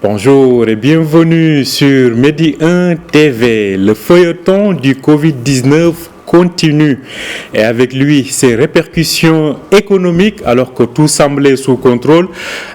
Bonjour et bienvenue sur Medi 1 TV. Le feuilleton du Covid-19 continue et avec lui ses répercussions économiques alors que tout semblait sous contrôle.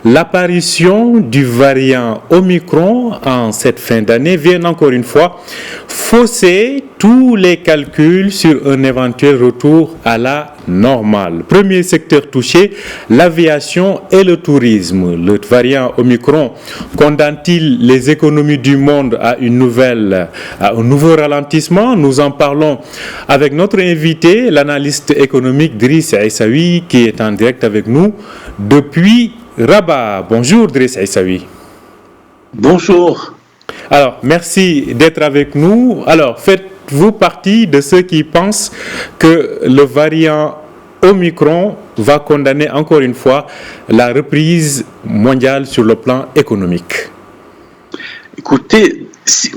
L'apparition du variant Omicron en cette fin d'année vient encore une fois fausser tous les calculs sur un éventuel retour à la normale. Premier secteur touché, l'aviation et le tourisme. Le variant Omicron condamne-t-il les économies du monde à un nouveau ralentissement? Nous en parlons avec notre invité, l'analyste économique Driss Aissaoui, qui est en direct avec nous depuis Rabat. Bonjour Driss Aissaoui. Bonjour. Alors, merci d'être avec nous. Alors, faites-vous partie de ceux qui pensent que le variant Omicron va condamner encore une fois la reprise mondiale sur le plan économique? Écoutez,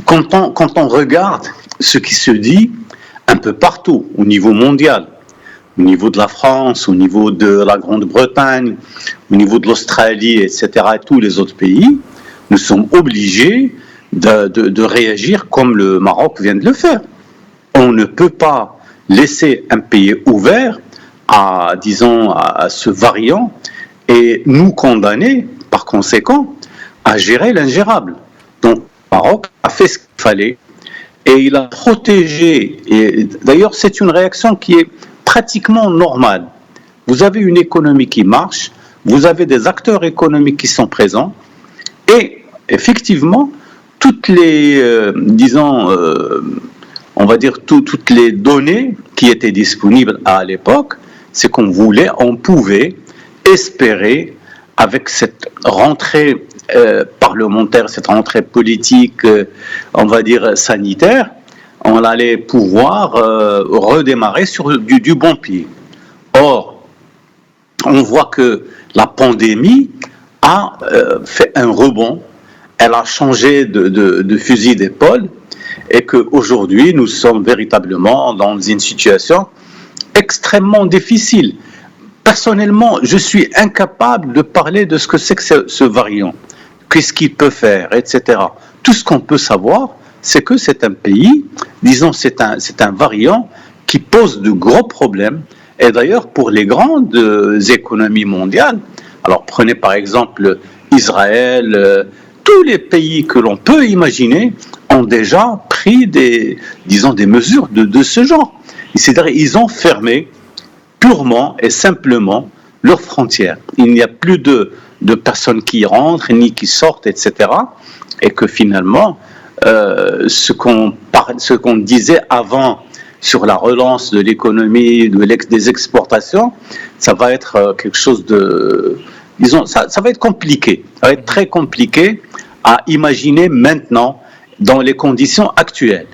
quand on regarde ce qui se dit un peu partout au niveau mondial, au niveau de la France, au niveau de la Grande-Bretagne, au niveau de l'Australie, etc., et tous les autres pays, nous sommes obligés de réagir comme le Maroc vient de le faire. On ne peut pas laisser un pays ouvert à ce variant et nous condamner, par conséquent, à gérer l'ingérable. Donc, le Maroc a fait ce qu'il fallait et il a protégé. Et d'ailleurs, c'est une réaction qui est pratiquement normale. Vous avez une économie qui marche, vous avez des acteurs économiques qui sont présents et effectivement, toutes les, on va dire toutes les données qui étaient disponibles à l'époque, c'est on pouvait espérer avec cette rentrée parlementaire, cette rentrée politique, on va dire sanitaire, on allait pouvoir redémarrer sur du bon pied. Or, on voit que la pandémie a fait un rebond. Elle a changé de fusil d'épaule et qu'aujourd'hui, nous sommes véritablement dans une situation extrêmement difficile. Personnellement, je suis incapable de parler de ce que c'est que ce variant, qu'est-ce qu'il peut faire, etc. Tout ce qu'on peut savoir, c'est que c'est un pays, c'est un variant qui pose de gros problèmes. Et d'ailleurs, pour les grandes économies mondiales, alors prenez par exemple Israël, tous les pays que l'on peut imaginer ont déjà pris des mesures de ce genre. C'est-à-dire ils ont fermé purement et simplement leurs frontières. Il n'y a plus de personnes qui rentrent ni qui sortent, etc. Et que finalement, ce qu'on disait avant sur la relance de l'économie, des exportations, ça va être quelque chose de... ça va être compliqué. Ça va être très compliqué à imaginer maintenant dans les conditions actuelles.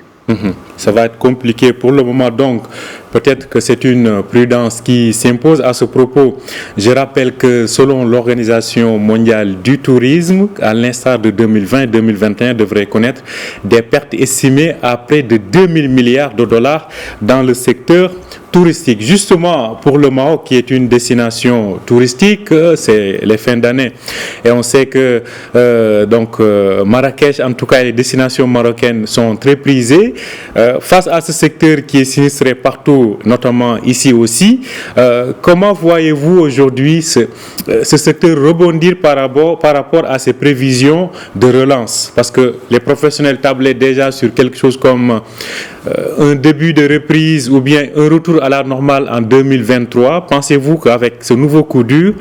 Ça va être compliqué pour le moment, donc peut-être que c'est une prudence qui s'impose à ce propos. Je rappelle que selon l'Organisation mondiale du tourisme, à l'instar de 2020-2021, devrait connaître des pertes estimées à près de 2000 milliards de dollars dans le secteur touristique. Justement, pour le Maroc, qui est une destination touristique, c'est les fins d'année. Et on sait que Marrakech, en tout cas les destinations marocaines sont très prisées. Face à ce secteur qui est sinistré partout, notamment ici aussi, comment voyez-vous aujourd'hui ce secteur rebondir par rapport à ces prévisions de relance? Parce que les professionnels tablaient déjà sur quelque chose comme un début de reprise ou bien un retour à la normale en 2023. Pensez-vous qu'avec ce nouveau coup dur,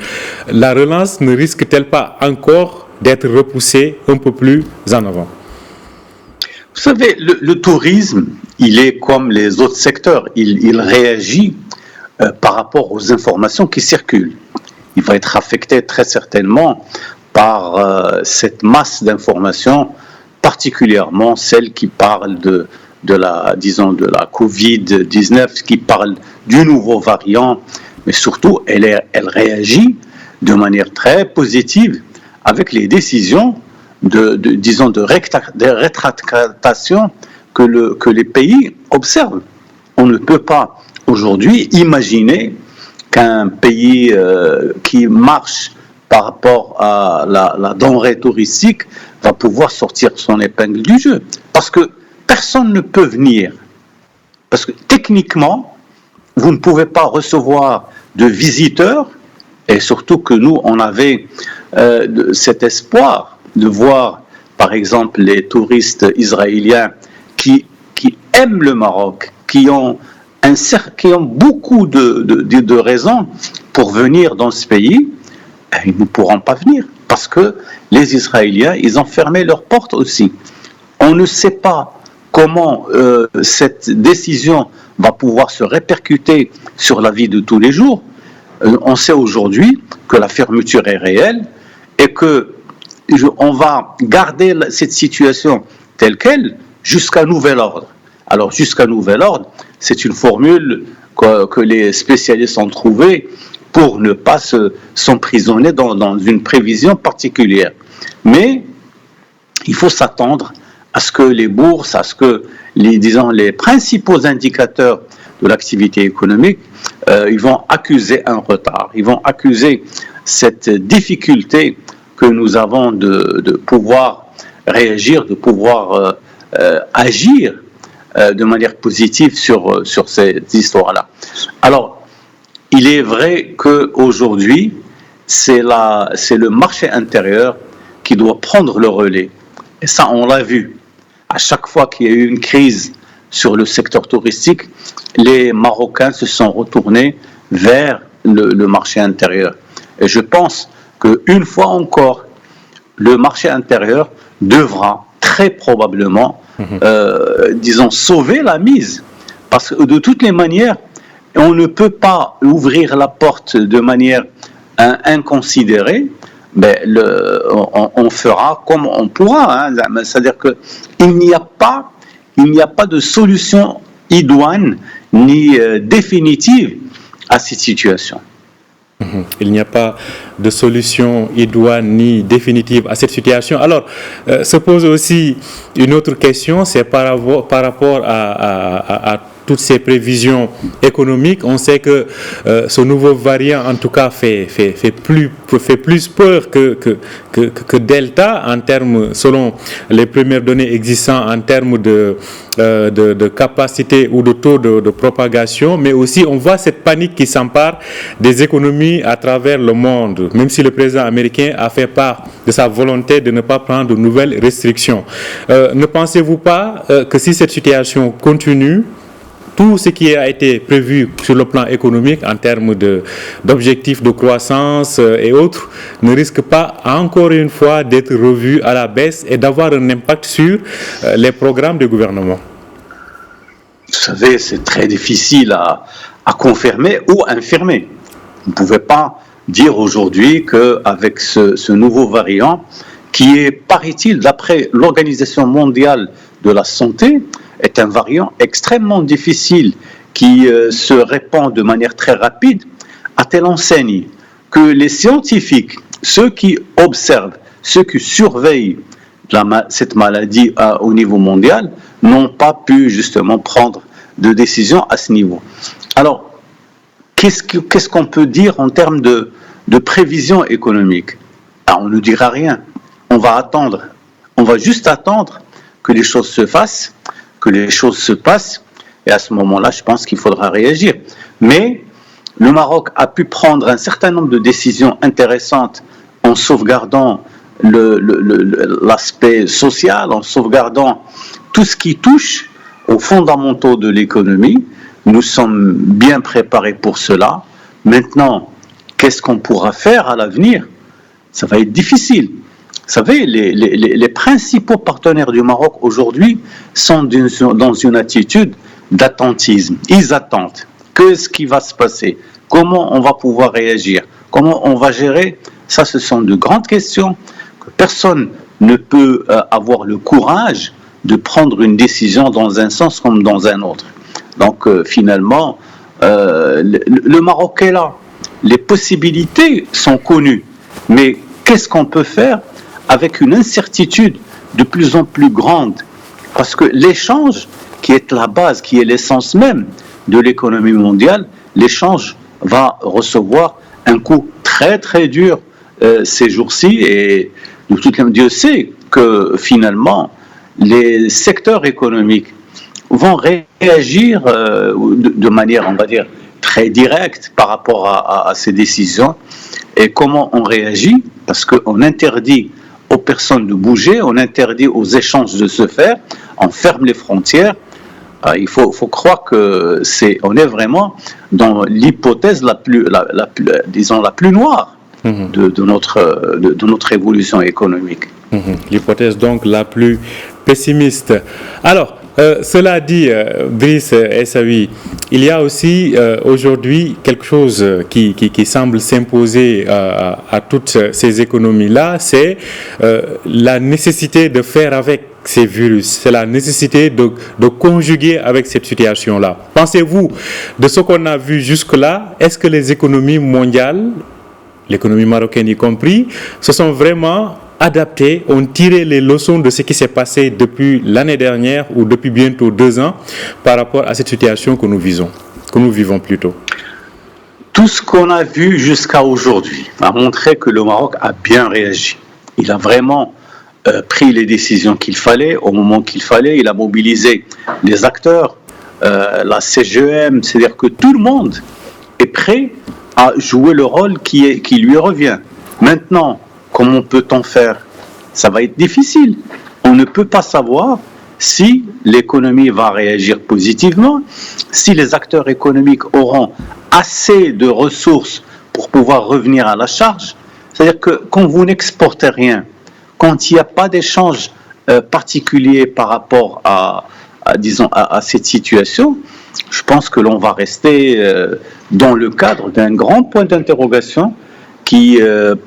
la relance ne risque-t-elle pas encore d'être repoussée un peu plus en avant? Vous savez, le tourisme, il est comme les autres secteurs. Il réagit par rapport aux informations qui circulent. Il va être affecté très certainement par cette masse d'informations, particulièrement celles qui parlent de la Covid-19, qui parle du nouveau variant, mais surtout, elle réagit de manière très positive avec les décisions de rétractation que les pays observent. On ne peut pas aujourd'hui imaginer qu'un pays qui marche par rapport à la denrée touristique, va pouvoir sortir son épingle du jeu. Parce que personne ne peut venir. Parce que techniquement, vous ne pouvez pas recevoir de visiteurs, et surtout que nous, on avait cet espoir de voir, par exemple, les touristes israéliens qui aiment le Maroc, qui ont beaucoup de raisons pour venir dans ce pays, ils ne pourront pas venir. Parce que les Israéliens, ils ont fermé leurs portes aussi. On ne sait pas comment cette décision va pouvoir se répercuter sur la vie de tous les jours. On sait aujourd'hui que la fermeture est réelle et qu'on va garder cette situation telle qu'elle jusqu'à nouvel ordre. Alors, jusqu'à nouvel ordre, c'est une formule que les spécialistes ont trouvée pour ne pas s'emprisonner dans une prévision particulière. Mais il faut s'attendre à ce que les bourses, à ce que les principaux indicateurs de l'activité économique, ils vont accuser un retard, ils vont accuser cette difficulté que nous avons de pouvoir réagir, de pouvoir agir de manière positive sur cette histoire-là. Alors, il est vrai qu'aujourd'hui, c'est le marché intérieur qui doit prendre le relais. Et ça, on l'a vu. À chaque fois qu'il y a eu une crise sur le secteur touristique, les Marocains se sont retournés vers le marché intérieur. Et je pense qu'une fois encore, le marché intérieur devra très probablement, sauver la mise. Parce que de toutes les manières, on ne peut pas ouvrir la porte de manière inconsidérée. Mais on fera comme on pourra. C'est-à-dire qu'il n'y a pas de solution idoine ni définitive à cette situation. Il n'y a pas de solution idoine ni définitive à cette situation. Alors, se pose aussi une autre question, c'est par rapport à toutes ces prévisions économiques. On sait que ce nouveau variant, en tout cas, fait plus peur que Delta en termes, selon les premières données existantes, en termes de capacité ou de taux de propagation, mais aussi on voit cette panique qui s'empare des économies à travers le monde, même si le président américain a fait part de sa volonté de ne pas prendre de nouvelles restrictions. Ne pensez-vous pas que si cette situation continue, tout ce qui a été prévu sur le plan économique en termes d'objectifs de croissance et autres ne risque pas encore une fois d'être revu à la baisse et d'avoir un impact sur les programmes du gouvernement? Vous savez, c'est très difficile à confirmer ou infirmer. Vous ne pouvez pas dire aujourd'hui qu'avec ce nouveau variant, qui est, paraît-il, d'après l'Organisation mondiale de la santé, est un variant extrêmement difficile qui se répand de manière très rapide, à telle enseigne que les scientifiques, ceux qui observent, ceux qui surveillent cette maladie au niveau mondial, n'ont pas pu justement prendre de décision à ce niveau. Alors, qu'est-ce qu'on peut dire en termes de prévision économique? On ne dira rien. On va attendre. On va juste attendre que les choses se fassent, que les choses se passent, et à ce moment-là, je pense qu'il faudra réagir. Mais le Maroc a pu prendre un certain nombre de décisions intéressantes en sauvegardant l'aspect social, en sauvegardant tout ce qui touche aux fondamentaux de l'économie. Nous sommes bien préparés pour cela. Maintenant, qu'est-ce qu'on pourra faire à l'avenir? Ça va être difficile. Vous savez, les principaux partenaires du Maroc aujourd'hui sont dans une attitude d'attentisme. Ils attendent. Qu'est-ce qui va se passer? Comment on va pouvoir réagir? Comment on va gérer? Ça, ce sont de grandes questions que personne ne peut avoir le courage de prendre une décision dans un sens comme dans un autre. Donc, finalement, le Maroc est là. Les possibilités sont connues. Mais qu'est-ce qu'on peut faire avec une incertitude de plus en plus grande? Parce que l'échange, qui est la base, qui est l'essence même de l'économie mondiale, l'échange va recevoir un coup très très dur ces jours-ci, et Dieu sait que finalement, les secteurs économiques vont réagir de manière, on va dire, très directe par rapport à ces décisions. Et comment on réagit? Parce qu'on interdit aux personnes de bouger, on interdit aux échanges de se faire, on ferme les frontières. Il faut croire que on est vraiment dans l'hypothèse la plus noire de notre évolution économique. L'hypothèse donc la plus pessimiste. Alors, cela dit, Driss Essaoui, il y a aussi aujourd'hui quelque chose qui semble s'imposer à toutes ces économies-là, c'est la nécessité de faire avec ces virus, c'est la nécessité de conjuguer avec cette situation-là. Pensez-vous, de ce qu'on a vu jusque-là, est-ce que les économies mondiales, l'économie marocaine y compris, se sont vraiment adaptés, ont tiré les leçons de ce qui s'est passé depuis l'année dernière ou depuis bientôt 2 ans par rapport à cette situation que nous vivons plutôt? Tout ce qu'on a vu jusqu'à aujourd'hui a montré que le Maroc a bien réagi. Il a vraiment pris les décisions qu'il fallait au moment qu'il fallait. Il a mobilisé les acteurs, la CGM, c'est-à-dire que tout le monde est prêt à jouer le rôle qui lui revient. Maintenant, comment peut-on faire? Ça va être difficile. On ne peut pas savoir si l'économie va réagir positivement, si les acteurs économiques auront assez de ressources pour pouvoir revenir à la charge. C'est-à-dire que quand vous n'exportez rien, quand il n'y a pas d'échange particulier par rapport à cette situation, je pense que l'on va rester dans le cadre d'un grand point d'interrogation qui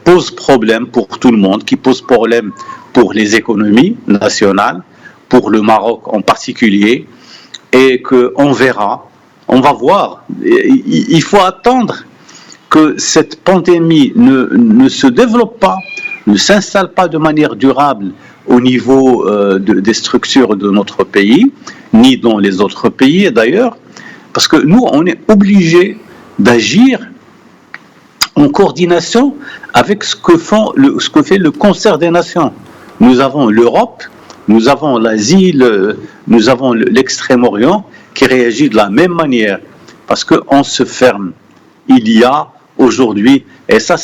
pose problème pour tout le monde, qui pose problème pour les économies nationales, pour le Maroc en particulier, et qu'on verra, on va voir. Il faut attendre que cette pandémie ne se développe pas, ne s'installe pas de manière durable au niveau des structures de notre pays, ni dans les autres pays d'ailleurs, parce que nous, on est obligés d'agir en coordination avec ce que fait le concert des nations. Nous avons l'Europe, nous avons l'Asie, nous avons l'Extrême-Orient qui réagit de la même manière, parce qu'on se ferme. Il y a aujourd'hui, et ça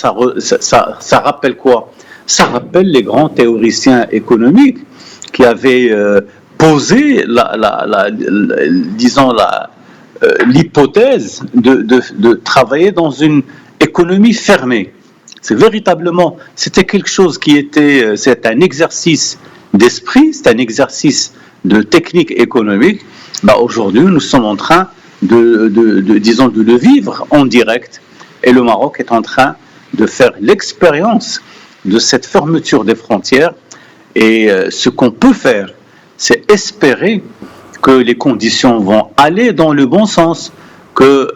rappelle quoi? Ça rappelle les grands théoriciens économiques qui avaient posé l'hypothèse de travailler dans une économie fermée. C'était quelque chose c'est un exercice d'esprit, c'est un exercice de technique économique. Aujourd'hui, nous sommes en train de le vivre en direct, et le Maroc est en train de faire l'expérience de cette fermeture des frontières. Et ce qu'on peut faire, c'est espérer que les conditions vont aller dans le bon sens, que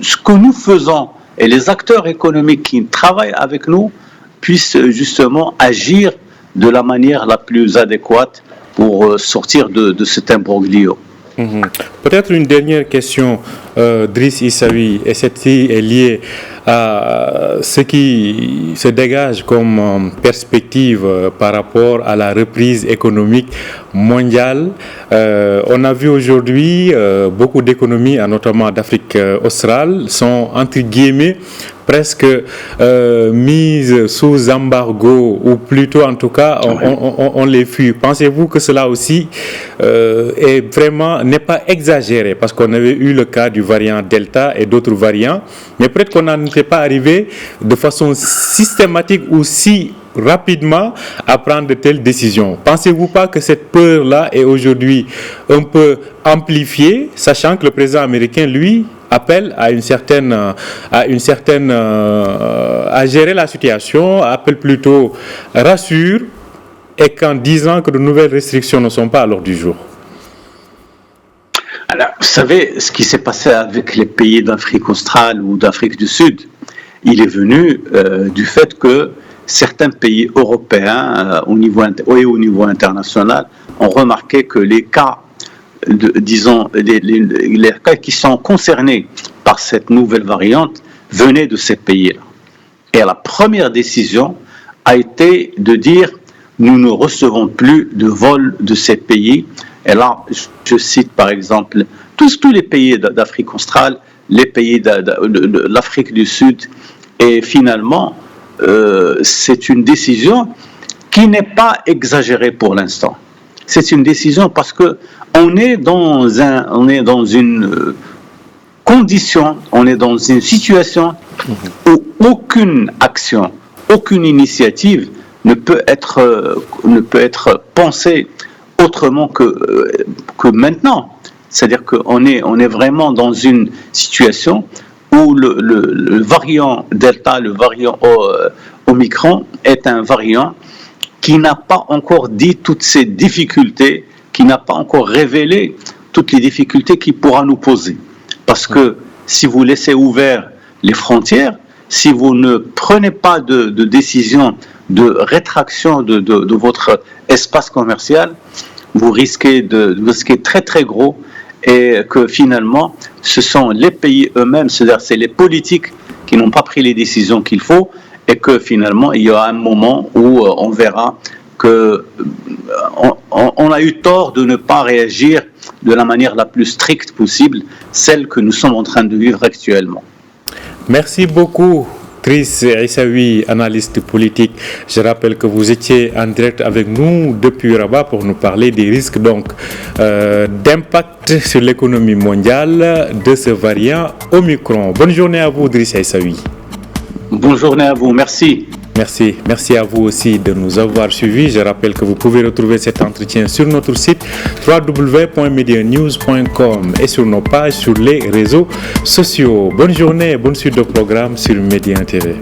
ce que nous faisons et les acteurs économiques qui travaillent avec nous puissent justement agir de la manière la plus adéquate pour sortir de cet imbroglio. Peut-être une dernière question, Driss Essaoui, et celle-ci est liée à ce qui se dégage comme perspective par rapport à la reprise économique mondiale. On a vu aujourd'hui beaucoup d'économies, notamment d'Afrique australe, sont entre guillemets presque mises sous embargo, ou plutôt en tout cas on les fuit. Pensez-vous que cela aussi n'est pas exagéré, parce qu'on avait eu le cas du variant Delta et d'autres variants, mais peut-être qu'on n'était pas arrivé de façon systématique ou si rapidement à prendre de telles décisions. Pensez-vous pas que cette peur-là est aujourd'hui un peu amplifiée, sachant que le président américain, lui, appelle à gérer la situation, appelle plutôt, rassure, et qu'en disant que de nouvelles restrictions ne sont pas à l'ordre du jour? Alors, vous savez, ce qui s'est passé avec les pays d'Afrique australe ou d'Afrique du Sud, il est venu du fait que certains pays européens au niveau international ont remarqué que les cas, les cas qui sont concernés par cette nouvelle variante venaient de ces pays-là. Et la première décision a été de dire nous ne recevons plus de vols de ces pays. Et là, je cite par exemple tous les pays d'Afrique australe, les pays de l'Afrique du Sud. Et finalement, c'est une décision qui n'est pas exagérée pour l'instant. C'est une décision parce que on est dans une condition, on est dans une situation où aucune action, aucune initiative ne peut être pensée autrement que maintenant. C'est-à-dire qu'on est vraiment dans une situation où le variant Delta, le variant Omicron, est un variant qui n'a pas encore dit toutes ces difficultés, qui n'a pas encore révélé toutes les difficultés qu'il pourra nous poser. Parce que si vous laissez ouvertes les frontières, si vous ne prenez pas de décision de rétraction de votre espace commercial, vous risquez très très gros, et que finalement ce sont les pays eux-mêmes, c'est-à-dire c'est les politiques qui n'ont pas pris les décisions qu'il faut, et que finalement il y aura un moment où on verra que on a eu tort de ne pas réagir de la manière la plus stricte possible, celle que nous sommes en train de vivre actuellement. Merci beaucoup, Driss Aissaoui, analyste politique. Je rappelle que vous étiez en direct avec nous depuis Rabat pour nous parler des risques d'impact sur l'économie mondiale de ce variant Omicron. Bonne journée à vous, Driss Aissaoui. Bonne journée à vous, merci. Merci à vous aussi de nous avoir suivis. Je rappelle que vous pouvez retrouver cet entretien sur notre site www.medianews.com et sur nos pages sur les réseaux sociaux. Bonne journée, bonne suite de programme sur Média TV.